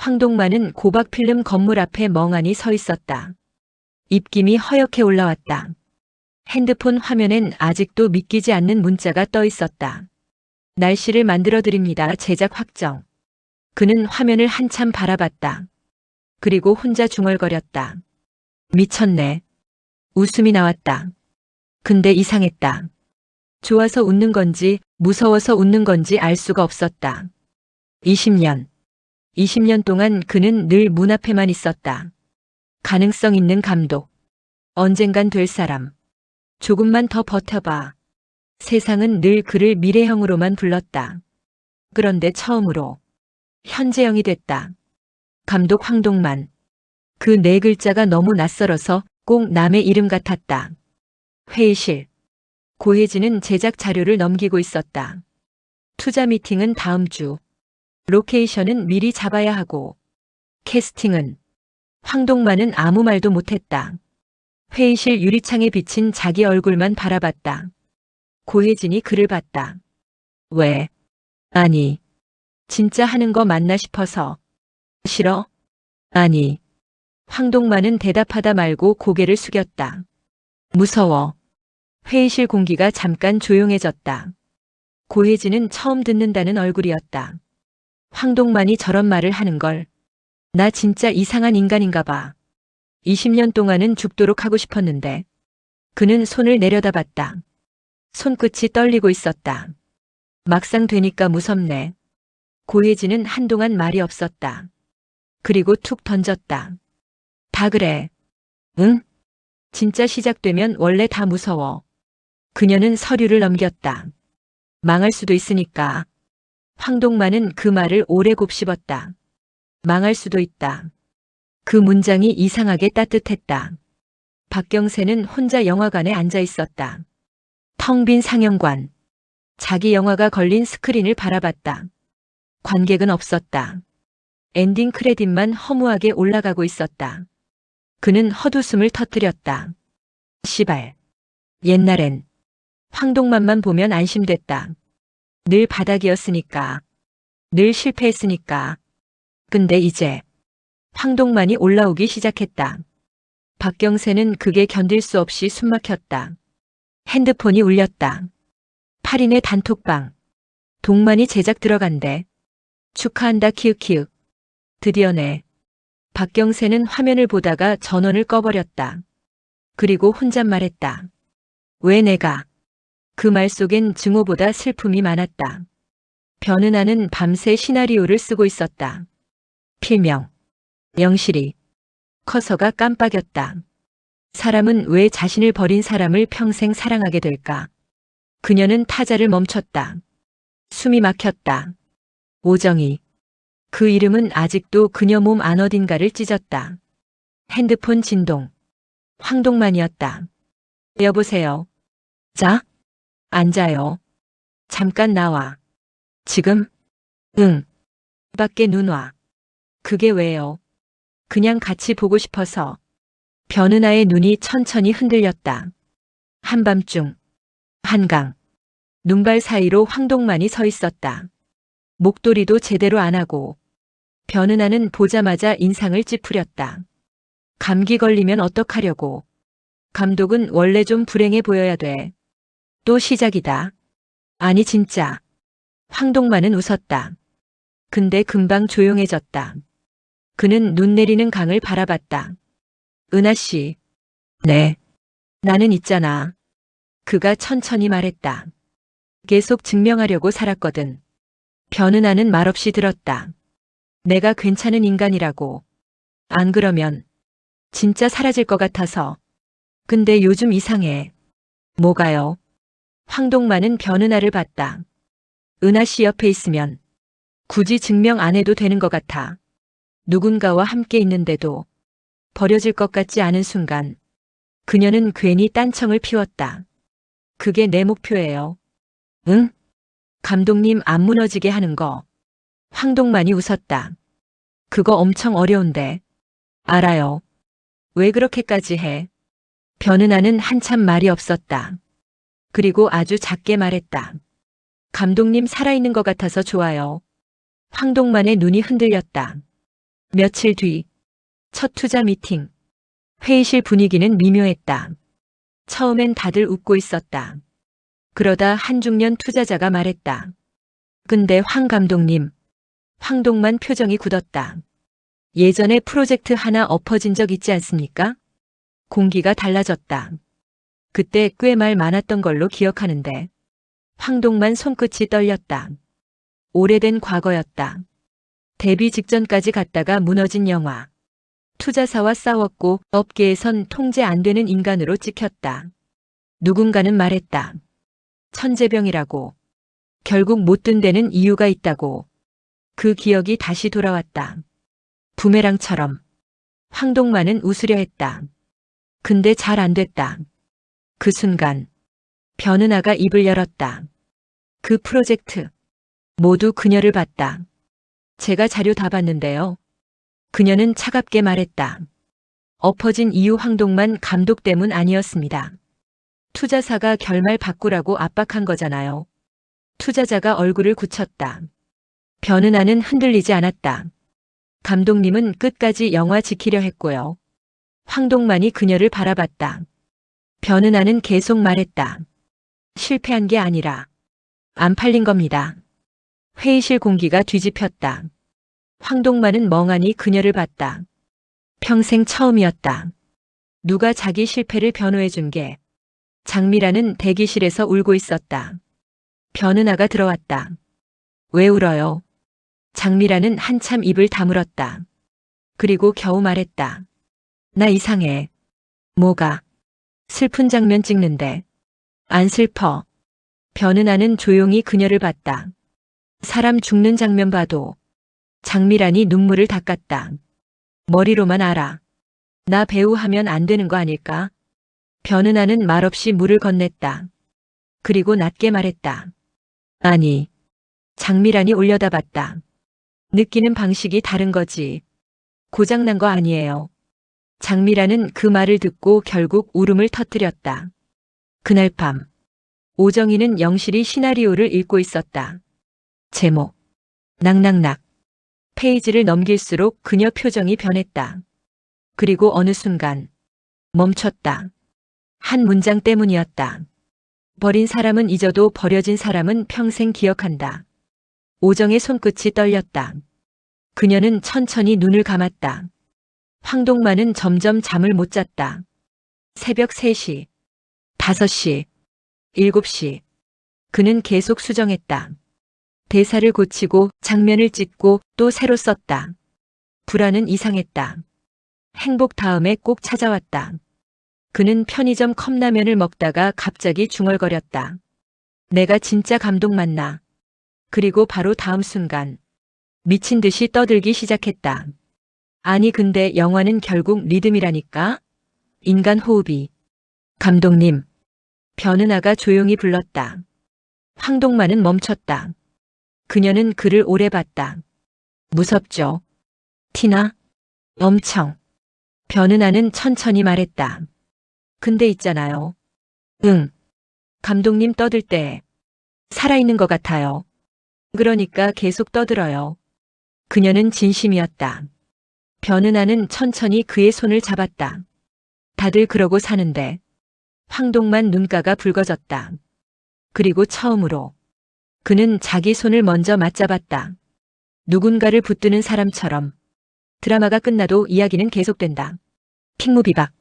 황동만은 고박필름 건물 앞에 멍하니 서 있었다. 입김이 허옇게 올라왔다. 핸드폰 화면엔 아직도 믿기지 않는 문자가 떠 있었다. 날씨를 만들어드립니다. 제작 확정. 그는 화면을 한참 바라봤다. 그리고 혼자 중얼거렸다. 미쳤네. 웃음이 나왔다. 근데 이상했다. 좋아서 웃는 건지 무서워서 웃는 건지 알 수가 없었다. 20년 동안 그는 늘 문 앞에만 있었다. 가능성 있는 감독. 언젠간 될 사람. 조금만 더 버텨봐. 세상은 늘 그를 미래형으로만 불렀다. 그런데 처음으로 현재형이 됐다. 감독 황동만. 그 네 글자가 너무 낯설어서 꼭 남의 이름 같았다. 회의실. 고혜진은 제작 자료를 넘기고 있었다. 투자 미팅은 다음 주. 로케이션은 미리 잡아야 하고. 캐스팅은. 황동만은 아무 말도 못했다. 회의실 유리창에 비친 자기 얼굴만 바라봤다. 고혜진이 그를 봤다. 왜? 아니. 진짜 하는 거 맞나 싶어서. 싫어? 아니. 황동만은 대답하다 말고 고개를 숙였다. 무서워. 회의실 공기가 잠깐 조용해졌다. 고혜진은 처음 듣는다는 얼굴이었다. 황동만이 저런 말을 하는 걸. 나 진짜 이상한 인간인가 봐. 20년 동안은 죽도록 하고 싶었는데. 그는 손을 내려다봤다. 손끝이 떨리고 있었다. 막상 되니까 무섭네. 고혜진은 한동안 말이 없었다. 그리고 툭 던졌다. 다 그래. 응? 진짜 시작되면 원래 다 무서워. 그녀는 서류를 넘겼다. 망할 수도 있으니까. 황동만은 그 말을 오래 곱씹었다. 망할 수도 있다. 그 문장이 이상하게 따뜻했다. 박경세는 혼자 영화관에 앉아 있었다. 텅 빈 상영관. 자기 영화가 걸린 스크린을 바라봤다. 관객은 없었다. 엔딩 크레딧만 허무하게 올라가고 있었다. 그는 헛웃음을 터뜨렸다. 시발. 옛날엔 황동만만 보면 안심됐다. 늘 바닥이었으니까. 늘 실패했으니까. 근데 이제 황동만이 올라오기 시작했다. 박경세는 그게 견딜 수 없이 숨막혔다. 핸드폰이 울렸다. 8인의 단톡방. 동만이 제작 들어간대. 축하한다 키읔키읔. 드디어네. 박경세는 화면을 보다가 전원을 꺼버렸다. 그리고 혼잣말했다. 왜 내가? 그 말 속엔 증오보다 슬픔이 많았다. 변은하는 밤새 시나리오를 쓰고 있었다. 필명. 영실이. 커서가 깜빡였다. 사람은 왜 자신을 버린 사람을 평생 사랑하게 될까? 그녀는 타자를 멈췄다. 숨이 막혔다. 오정희. 그 이름은 아직도 그녀 몸 안 어딘가를 찢었다. 핸드폰 진동. 황동만이었다. 여보세요. 자? 앉아요. 잠깐 나와. 지금? 응. 밖에 눈 와. 그게 왜요? 그냥 같이 보고 싶어서. 변은하의 눈이 천천히 흔들렸다. 한밤중. 한강. 눈발 사이로 황동만이 서 있었다. 목도리도 제대로 안 하고. 변은하는 보자마자 인상을 찌푸렸다. 감기 걸리면 어떡하려고. 감독은 원래 좀 불행해 보여야 돼. 또 시작이다. 아니 진짜. 황동만은 웃었다. 근데 금방 조용해졌다. 그는 눈 내리는 강을 바라봤다. 은하 씨. 네. 나는 있잖아. 그가 천천히 말했다. 계속 증명하려고 살았거든. 변은하는 말없이 들었다. 내가 괜찮은 인간이라고. 안 그러면 진짜 사라질 것 같아서. 근데 요즘 이상해. 뭐가요? 황동만은 변은하를 봤다. 은하 씨 옆에 있으면 굳이 증명 안 해도 되는 것 같아. 누군가와 함께 있는데도 버려질 것 같지 않은 순간 그녀는 괜히 딴청을 피웠다. 그게 내 목표예요. 응? 감독님 안 무너지게 하는 거. 황동만이 웃었다. 그거 엄청 어려운데. 알아요. 왜 그렇게까지 해? 변은하는 한참 말이 없었다. 그리고 아주 작게 말했다. 감독님 살아있는 것 같아서 좋아요. 황동만의 눈이 흔들렸다. 며칠 뒤, 첫 투자 미팅. 회의실 분위기는 미묘했다. 처음엔 다들 웃고 있었다. 그러다 한 중년 투자자가 말했다. 근데 황 감독님, 황동만 표정이 굳었다. 예전에 프로젝트 하나 엎어진 적 있지 않습니까? 공기가 달라졌다. 그때 꽤 말 많았던 걸로 기억하는데. 황동만 손끝이 떨렸다. 오래된 과거였다. 데뷔 직전까지 갔다가 무너진 영화. 투자사와 싸웠고 업계에선 통제 안 되는 인간으로 찍혔다. 누군가는 말했다. 천재병이라고. 결국 못 든 데는 이유가 있다고. 그 기억이 다시 돌아왔다. 부메랑처럼. 황동만은 웃으려 했다. 근데 잘 안 됐다. 그 순간 변은아가 입을 열었다. 그 프로젝트 모두 그녀를 봤다. 제가 자료 다 봤는데요. 그녀는 차갑게 말했다. 엎어진 이유 황동만 감독 때문 아니었습니다. 투자사가 결말 바꾸라고 압박한 거잖아요. 투자자가 얼굴을 굳혔다. 변은아는 흔들리지 않았다. 감독님은 끝까지 영화 지키려 했고요. 황동만이 그녀를 바라봤다. 변은아는 계속 말했다. 실패한 게 아니라 안 팔린 겁니다. 회의실 공기가 뒤집혔다. 황동만은 멍하니 그녀를 봤다. 평생 처음이었다. 누가 자기 실패를 변호해 준 게. 장미라는 대기실에서 울고 있었다. 변은아가 들어왔다. 왜 울어요? 장미라는 한참 입을 다물었다. 그리고 겨우 말했다. 나 이상해. 뭐가? 슬픈 장면 찍는데. 안 슬퍼. 변은아는 조용히 그녀를 봤다. 사람 죽는 장면 봐도. 장미란이 눈물을 닦았다. 머리로만 알아. 나 배우 하면 안 되는 거 아닐까? 변은아는 말없이 물을 건넸다. 그리고 낮게 말했다. 아니. 장미란이 올려다봤다. 느끼는 방식이 다른 거지. 고장난 거 아니에요. 장미란은 그 말을 듣고 결국 울음을 터뜨렸다. 그날 밤 오정희는 영실이 시나리오를 읽고 있었다. 제목 낙낙낙. 페이지를 넘길수록 그녀 표정이 변했다. 그리고 어느 순간 멈췄다. 한 문장 때문이었다. 버린 사람은 잊어도 버려진 사람은 평생 기억한다. 오정의 손끝이 떨렸다. 그녀는 천천히 눈을 감았다. 황동만은 점점 잠을 못 잤다. 새벽 3시, 5시, 7시. 그는 계속 수정했다. 대사를 고치고 장면을 찍고 또 새로 썼다. 불안은 이상했다. 행복 다음에 꼭 찾아왔다. 그는 편의점 컵라면을 먹다가 갑자기 중얼거렸다. 내가 진짜 감독 맞나? 그리고 바로 다음 순간 미친 듯이 떠들기 시작했다. 아니 근데 영화는 결국 리듬이라니까? 인간 호흡이. 감독님. 변은아가 조용히 불렀다. 황동만은 멈췄다. 그녀는 그를 오래 봤다. 무섭죠? 티나? 엄청. 변은아는 천천히 말했다. 근데 있잖아요. 응. 감독님 떠들 때 살아있는 것 같아요. 그러니까 계속 떠들어요. 그녀는 진심이었다. 변은아는 천천히 그의 손을 잡았다. 다들 그러고 사는데. 황동만 눈가가 붉어졌다. 그리고 처음으로 그는 자기 손을 먼저 맞잡았다. 누군가를 붙드는 사람처럼. 드라마가 끝나도 이야기는 계속된다. 킹무비박.